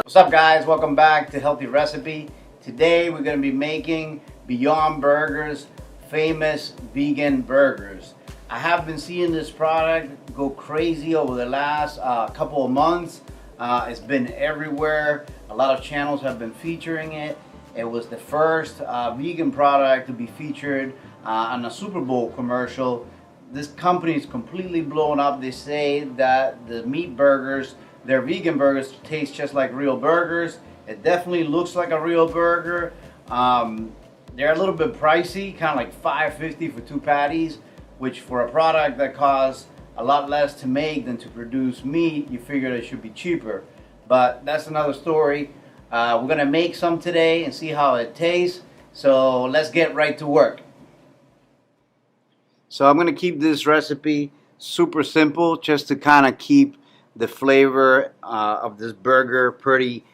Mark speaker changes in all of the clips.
Speaker 1: What's up, guys? Welcome back to Healthy Recipe. Today we're going to be making Beyond Burgers famous vegan burgers. I have been seeing this product go crazy over the last couple of months. It's been everywhere. A lot of channels have been featuring it. It was the first vegan product to be featured on a Super Bowl commercial. This company is completely blown up. They say that the meat burgers, their vegan burgers, taste just like real burgers. It definitely looks like a real burger. They're a little bit pricey, kind of like $5.50 for 2 patties, which for a product that costs a lot less to make than to produce meat, you figure it should be cheaper. But that's another story. We're gonna make some today and see how it tastes. So let's get right to work. So I'm gonna keep this recipe super simple, just to kind of keep the flavor of this burger pretty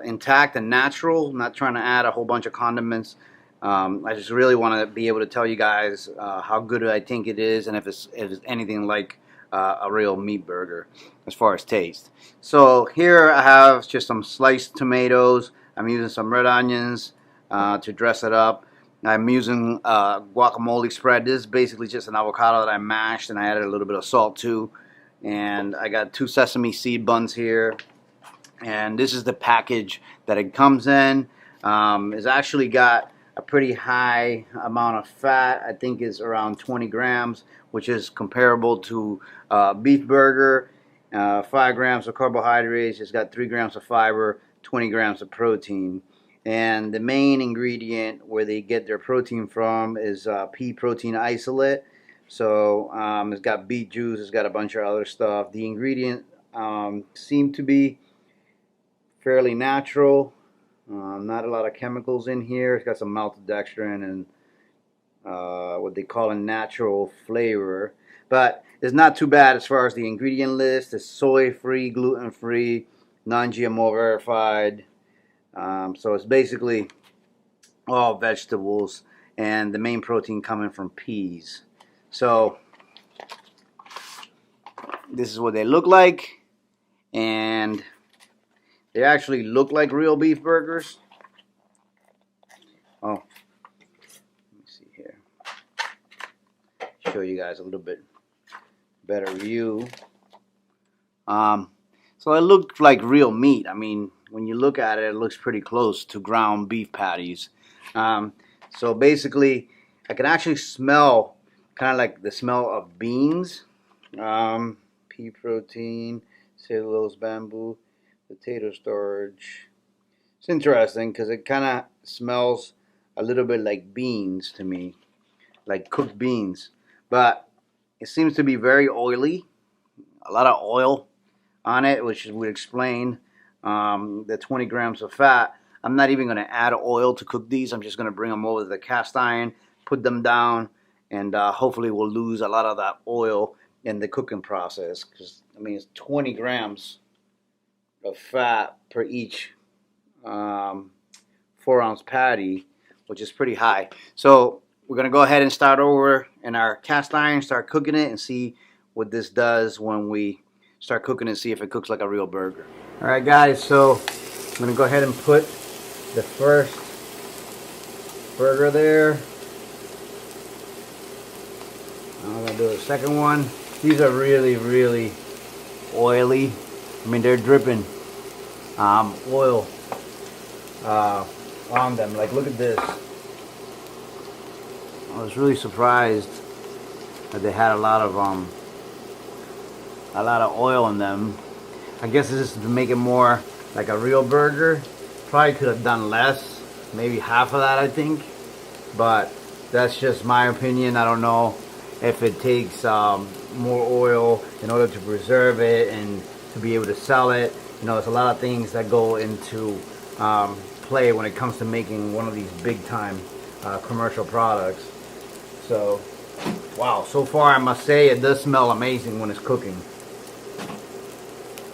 Speaker 1: intact and natural. I'm not trying to add a whole bunch of condiments. I just really want to be able to tell you guys how good I think it is, and if it's anything like a real meat burger as far as taste. So here I have just some sliced tomatoes. I'm using some red onions to dress it up. I'm using guacamole spread. This is basically just an avocado that I mashed, and I added a little bit of salt too. And I got 2 sesame seed buns here, and this is the package that it comes in. It's actually got a pretty high amount of fat. I think it's around 20 grams, which is comparable to beef burger. 5 grams of carbohydrates. It's got 3 grams of fiber, 20 grams of protein. And the main ingredient where they get their protein from is pea protein isolate. So it's got beet juice, it's got a bunch of other stuff. The ingredients seem to be fairly natural. Not a lot of chemicals in here. It's got some maltodextrin and what they call a natural flavor. But it's not too bad as far as the ingredient list. It's soy-free, gluten-free, non-GMO verified. So it's basically all vegetables, and the main protein coming from peas. So this is what they look like, and they actually look like real beef burgers. Oh, let me see here. Show you guys a little bit better view. So it looked like real meat. I mean, when you look at it, it looks pretty close to ground beef patties. So basically, I can actually smell kind of like the smell of beans, pea protein, cellulose, bamboo, potato starch. It's interesting because it kind of smells a little bit like beans to me, like cooked beans. But it seems to be very oily, a lot of oil on it, which would explain the 20 grams of fat. I'm not even going to add oil to cook these. I'm just going to bring them over to the cast iron, put them down, and hopefully we'll lose a lot of that oil in the cooking process. Because, I mean, it's 20 grams of fat per each 4-ounce patty, which is pretty high. So we're going to go ahead and start over in our cast iron, start cooking it, and see what this does when we start cooking and see if it cooks like a real burger. Alright guys, so I'm going to go ahead and put the first burger there. I'm going to do the second one. These are really, really oily. I mean, they're dripping oil on them. Like, look at this. I was really surprised that they had a lot of oil in them. I guess this is to make it more like a real burger. Probably could have done less, maybe half of that, I think. But that's just my opinion. I don't know if it takes more oil in order to preserve it and to be able to sell it. You know, there's a lot of things that go into play when it comes to making one of these big time commercial products. So, wow, so far I must say it does smell amazing when it's cooking.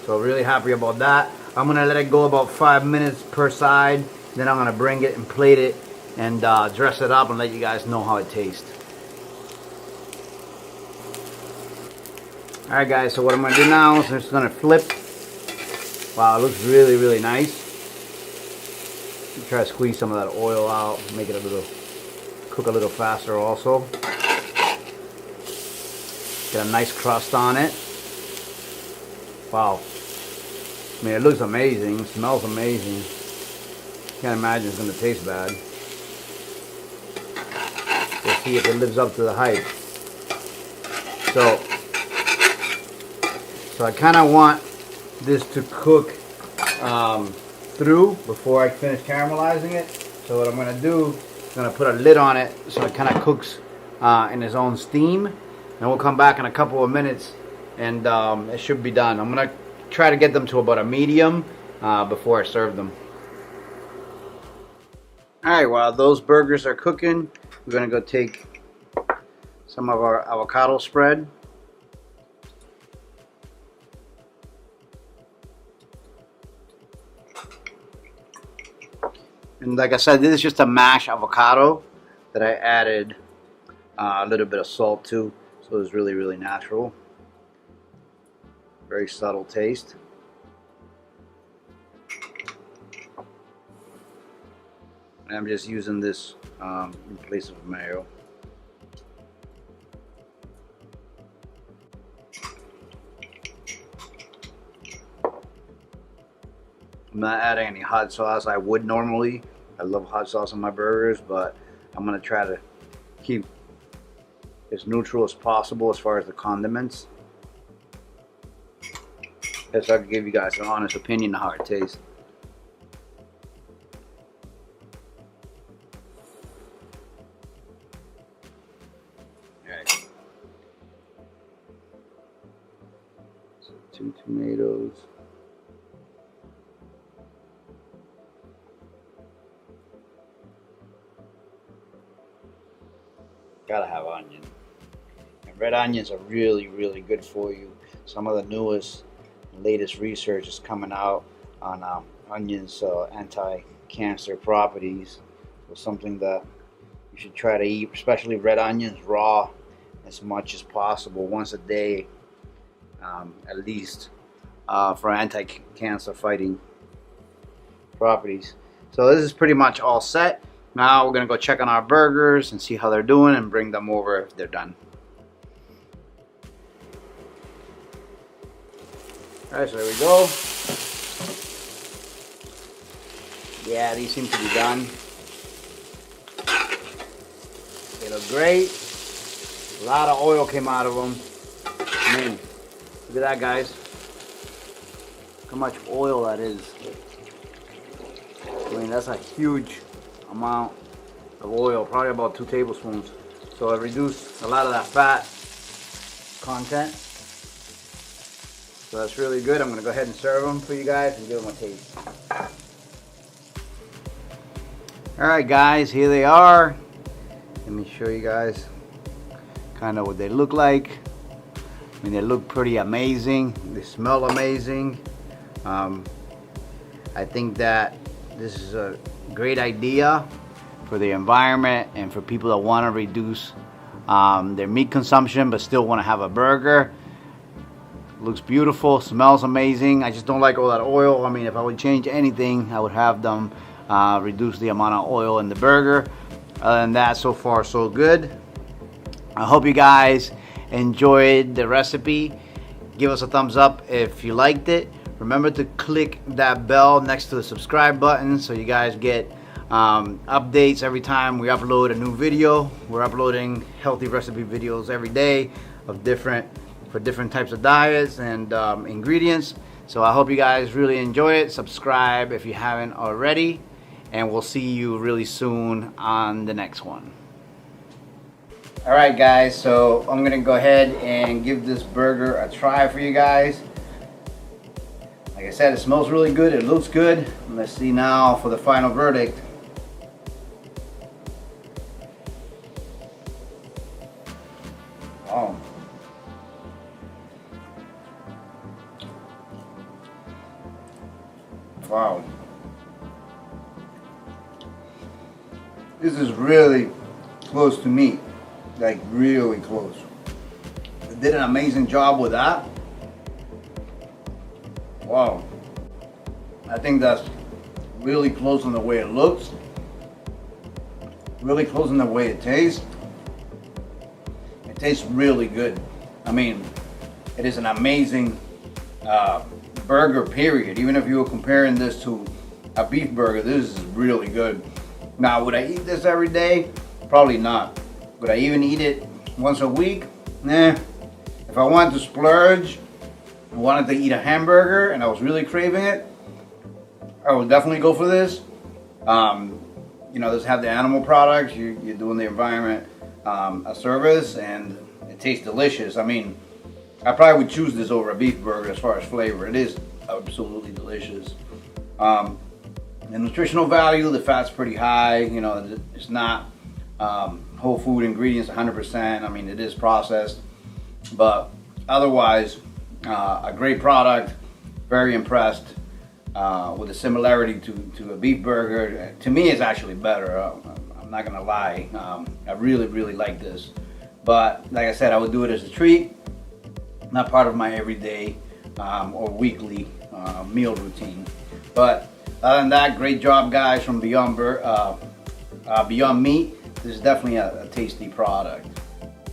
Speaker 1: So really happy about that. I'm going to let it go about 5 minutes per side. Then I'm going to bring it and plate it and dress it up and let you guys know how it tastes. Alright guys, so what I'm going to do now is I'm just going to flip Wow, it looks really, really nice. Try to squeeze some of that oil out, make it a little, cook a little faster also. Get a nice crust on it. Wow. I mean, it looks amazing, smells amazing. Can't imagine it's gonna taste bad. We'll see if it lives up to the hype. So I kind of want this to cook through before I finish caramelizing it. So what I'm gonna do is gonna put a lid on it so it kind of cooks in its own steam. And we'll come back in a couple of minutes and it should be done. I'm gonna try to get them to about a medium before I serve them. Alright, while those burgers are cooking, we're gonna go take some of our avocado spread. And like I said, this is just a mashed avocado that I added a little bit of salt to, so it's really, really natural. Very subtle taste. And I'm just using this in place of mayo. I'm not adding any hot sauce. I would normally. I love hot sauce on my burgers, but I'm gonna try to keep as neutral as possible as far as the condiments. So I can give you guys an honest opinion of how it tastes. Alright. So 2 tomatoes. Gotta have onion. And red onions are really, really good for you. Some of the newest, latest research is coming out on onions' anti-cancer properties. So something that you should try to eat, especially red onions raw, as much as possible, once a day, at least, for anti-cancer fighting properties. So this is pretty much all set. Now we're gonna go check on our burgers and see how they're doing and bring them over if they're done. Alright, so there we go. Yeah, these seem to be done. They look great. A lot of oil came out of them. I mean, look at that, guys. Look how much oil that is. I mean, that's a huge amount of oil, probably about 2 tablespoons. So it reduced a lot of that fat content. So that's really good. I'm gonna go ahead and serve them for you guys and give them a taste. Alright guys, here they are. Let me show you guys kind of what they look like. I mean, they look pretty amazing. They smell amazing. I think that this is a great idea for the environment and for people that want to reduce their meat consumption but still want to have a burger. Looks beautiful, smells amazing. I just don't like all that oil. I mean, if I would change anything, I would have them reduce the amount of oil in the burger. Other than that, so far so good. I hope you guys enjoyed the recipe. Give us a thumbs up if you liked it. Remember to click that bell next to the subscribe button so you guys get updates every time we upload a new video. We're uploading healthy recipe videos every day of for different types of diets and ingredients. So I hope you guys really enjoy it. Subscribe if you haven't already, and we'll see you really soon on the next one. Alright guys, so I'm gonna go ahead and give this burger a try for you guys. Like I said, it smells really good, it looks good. Let's see now for the final verdict. Oh. Wow. This is really close to meat. Like really close. They did an amazing job with that. Wow. I think that's really close on the way it looks, really close on the way it tastes. It tastes really good. I mean, it is an amazing burger, period. Even if you were comparing this to a beef burger, this is really good. Now, would I eat this every day? Probably not. Would I even eat it once a week? Nah. If I wanted to splurge, I wanted to eat a hamburger and I was really craving it, I would definitely go for this. You know, this have the animal products. You're doing the environment a service, and it tastes delicious. I mean, I probably would choose this over a beef burger as far as flavor. It is absolutely delicious. The nutritional value, the fat's pretty high. You know, it's not whole food ingredients 100%. I mean, it is processed, but otherwise, a great product. Very impressed with the similarity to a beef burger. To me, it's actually better. I'm not gonna lie. I really like this. But like I said, I would do it as a treat, not part of my everyday or weekly meal routine. But other than that, great job, guys, from Beyond Meat. This is definitely a tasty product.